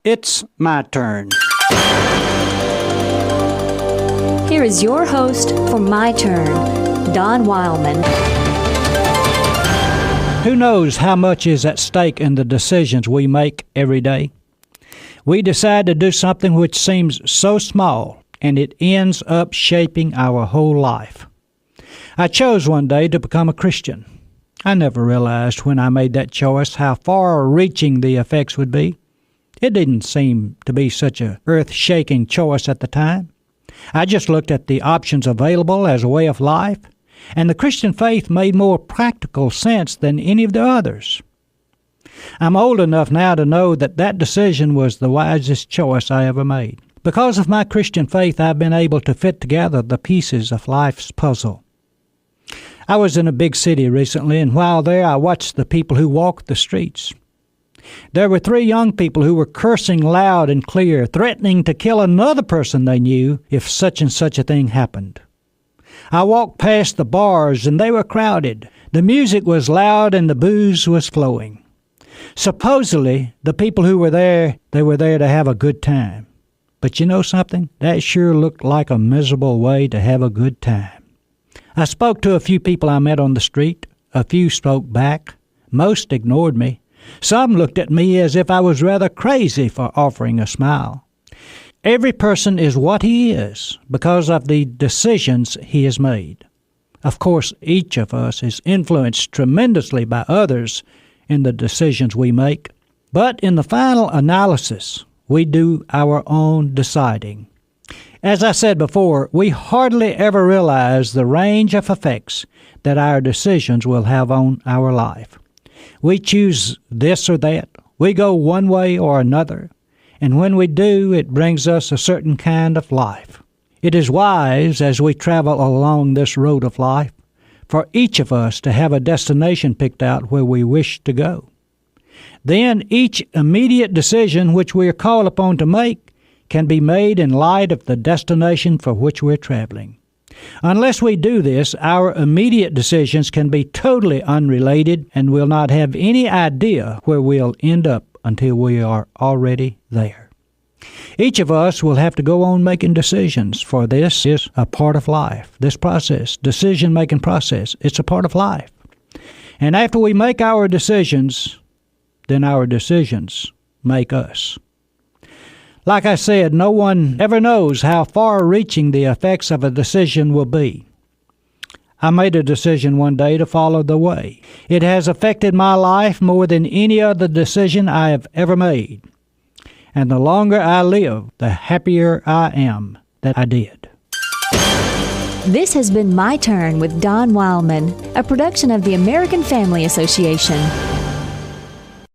It's my turn. Here is your host for My Turn, Don Wildmon. Who knows how much is at stake in the decisions we make every day? We decide to do something which seems so small, and it ends up shaping our whole life. I chose one day to become a Christian. I never realized when I made that choice how far-reaching the effects would be. It didn't seem to be such an earth-shaking choice at the time. I just looked at the options available as a way of life, and the Christian faith made more practical sense than any of the others. I'm old enough now to know that that decision was the wisest choice I ever made. Because of my Christian faith, I've been able to fit together the pieces of life's puzzle. I was in a big city recently, and while there, I watched the people who walked the streets. There were 3 young people who were cursing loud and clear, threatening to kill another person they knew if such and such a thing happened. I walked past the bars, and they were crowded. The music was loud, and the booze was flowing. Supposedly, the people who were there, they were there to have a good time. But you know something? That sure looked like a miserable way to have a good time. I spoke to a few people I met on the street. A few spoke back. Most ignored me. Some looked at me as if I was rather crazy for offering a smile. Every person is what he is because of the decisions he has made. Of course, each of us is influenced tremendously by others in the decisions we make, but in the final analysis, we do our own deciding. As I said before, we hardly ever realize the range of effects that our decisions will have on our life. We choose this or that. We go one way or another. And when we do, it brings us a certain kind of life. It is wise, as we travel along this road of life, for each of us to have a destination picked out where we wish to go. Then each immediate decision which we are called upon to make can be made in light of the destination for which we're traveling. Unless we do this, our immediate decisions can be totally unrelated and we'll not have any idea where we'll end up until we are already there. Each of us will have to go on making decisions, for this is a part of life. This process, decision-making process, it's a part of life. And after we make our decisions, then our decisions make us. Like I said, no one ever knows how far-reaching the effects of a decision will be. I made a decision one day to follow the way. It has affected my life more than any other decision I have ever made. And the longer I live, the happier I am that I did. This has been My Turn with Don Wildmon, a production of the American Family Association.